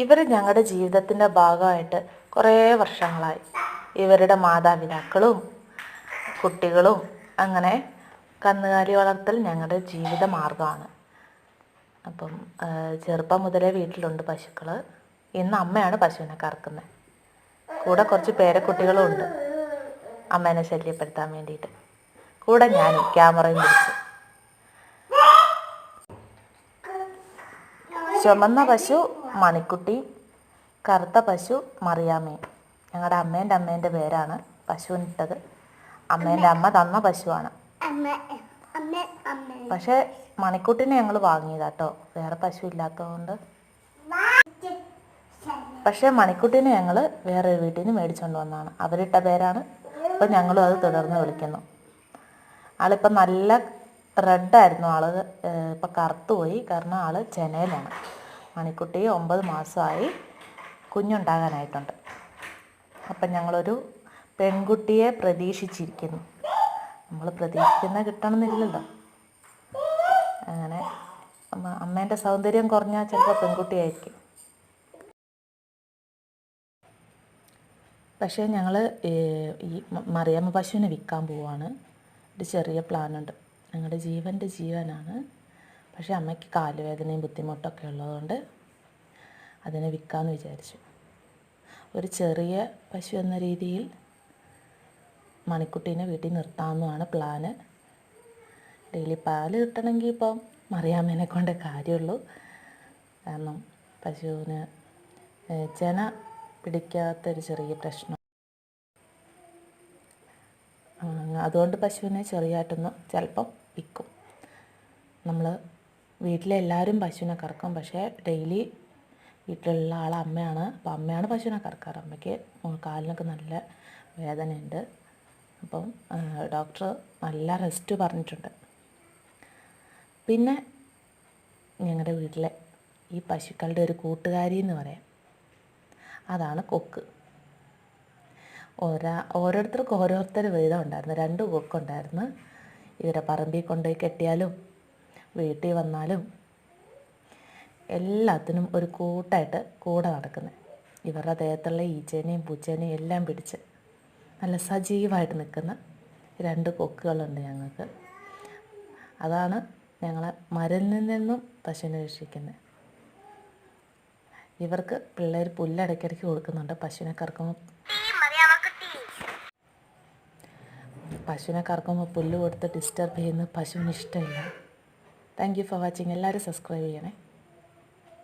ഇവർ ഞങ്ങളുടെ ജീവിതത്തിൻ്റെ ഭാഗമായിട്ട് കുറേ വർഷങ്ങളായി. ഇവരുടെ മാതാപിതാക്കളും കുട്ടികളും അങ്ങനെ കന്നുകാലി വളർത്തൽ ഞങ്ങളുടെ ജീവിത മാർഗ്ഗമാണ്. അപ്പം ചെറുപ്പം മുതലേ വീട്ടിലുണ്ട് പശുക്കൾ. ഇന്ന് അമ്മയാണ് പശുവിനെ കറക്കുന്നത്. കൂടെ കുറച്ച് പേരക്കുട്ടികളും ഉണ്ട് അമ്മേനെ ശല്യപ്പെടുത്താൻ വേണ്ടിയിട്ട്. കൂടെ ഞാനും ക്യാമറയും പിടിച്ച്. ചുമന്ന പശു മണിക്കുട്ടി, കറുത്ത പശു മറിയാമ്മയും. ഞങ്ങളുടെ അമ്മേൻ്റെ പേരാണ് പശുവിനിട്ടത്. അമ്മേൻ്റെ അമ്മ തന്ന പശുവാണ്. പക്ഷേ മണിക്കുട്ടിനെ ഞങ്ങൾ വാങ്ങിയതാട്ടോ, വേറെ പശു ഇല്ലാത്തതുകൊണ്ട്. പക്ഷേ മണിക്കുട്ടിനെ ഞങ്ങൾ വേറൊരു വീട്ടിൽ നിന്ന് മേടിച്ചുകൊണ്ട് വന്നതാണ്. അവരിട്ട പേരാണ്. ഇപ്പം ഞങ്ങളും അത് തുടർന്ന് വിളിക്കുന്നു. ആളിപ്പം നല്ല റെഡായിരുന്നു. ആൾ ഇപ്പം കറുത്തു പോയി, കാരണം ആൾ ചെനയിലാണ്. മണിക്കുട്ടി 9 മാസമായി, കുഞ്ഞുണ്ടാകാനായിട്ടുണ്ട്. അപ്പം ഞങ്ങളൊരു പെൺകുട്ടിയെ പ്രതീക്ഷിച്ചിരിക്കുന്നു. നമ്മൾ പ്രതീക്ഷിക്കുന്ന കിട്ടണമെന്നില്ലല്ലോ. അങ്ങനെ അമ്മേൻ്റെ സൗന്ദര്യം കുറഞ്ഞാൽ ചിലപ്പോൾ പെൺകുട്ടിയായിരിക്കും. പക്ഷേ ഞങ്ങൾ ഈ മറിയാമ്മ പശുവിനെ വിൽക്കാൻ പോവുകയാണ്. ഒരു ചെറിയ പ്ലാനുണ്ട്. ഞങ്ങളുടെ ജീവനാണ്. പക്ഷേ അമ്മയ്ക്ക് കാലുവേദനയും ബുദ്ധിമുട്ടൊക്കെ ഉള്ളതുകൊണ്ട് അതിനെ വിൽക്കാമെന്ന് വിചാരിച്ചു. ഒരു ചെറിയ പശു എന്ന രീതിയിൽ മണിക്കുട്ടീനെ വീട്ടിൽ നിർത്താമെന്നാണ് പ്ലാന്. ഡെയിലി പാല് കിട്ടണമെങ്കിൽ ഇപ്പം മറിയാമ്മേനെ കൊണ്ടേ കാര്യമുള്ളൂ. കാരണം പശുവിന് ചെന പിടിക്കാത്തൊരു ചെറിയ പ്രശ്നം. അതുകൊണ്ട് പശുവിനെ ചെറിയായിട്ടൊന്ന് ചിലപ്പം വിൽക്കും. നമ്മൾ വീട്ടിലെ എല്ലാവരും പശുവിനെ കറക്കും. പക്ഷേ ഡെയിലി വീട്ടിലുള്ള ആൾ അമ്മയാണ്. അപ്പോൾ അമ്മയാണ് പശുവിനെ കറക്കാറ്. അമ്മയ്ക്ക് കാലിനൊക്കെ നല്ല വേദനയുണ്ട്. അപ്പം ഡോക്ടർ നല്ല റെസ്റ്റ് പറഞ്ഞിട്ടുണ്ട്. പിന്നെ ഞങ്ങളുടെ വീട്ടിലെ ഈ പശുക്കളുടെ ഒരു കൂട്ടുകാരി എന്ന് പറയാം, അതാണ് കൊക്ക്. ഓരോരുത്തർക്കും ഓരോരുത്തർ വീതം ഉണ്ടായിരുന്നു. 2 കൊക്കുണ്ടായിരുന്നു. ഇവരെ പറമ്പിൽ കൊണ്ടുപോയി കെട്ടിയാലും വീട്ടിൽ വന്നാലും എല്ലാത്തിനും ഒരു കൂട്ടായിട്ട് കൂടെ നടക്കുന്നത്. ഇവരുടെ ദേഹത്തുള്ള ഈച്ചേനെയും പൂച്ചേനെയും എല്ലാം പിടിച്ച് നല്ല സജീവമായിട്ട് നിൽക്കുന്ന 2 കൊക്കുകളുണ്ട് ഞങ്ങൾക്ക്. അതാണ് ഞങ്ങളെ മരുന്നിൽ നിന്നും പശുവിനെ രക്ഷിക്കുന്നത്. ഇവർക്ക് പിള്ളേർ പുല്ലിടയ്ക്കിടയ്ക്ക് കൊടുക്കുന്നുണ്ട്. പശുവിനെ കറക്കുമ്പോൾ പുല്ല് കൊടുത്ത് ഡിസ്റ്റർബ് ചെയ്യുന്നത് പശുവിന് ഇഷ്ടമില്ല. Thank you for watching. എല്ലാവരും സബ്സ്ക്രൈബ് ചെയ്യണേ.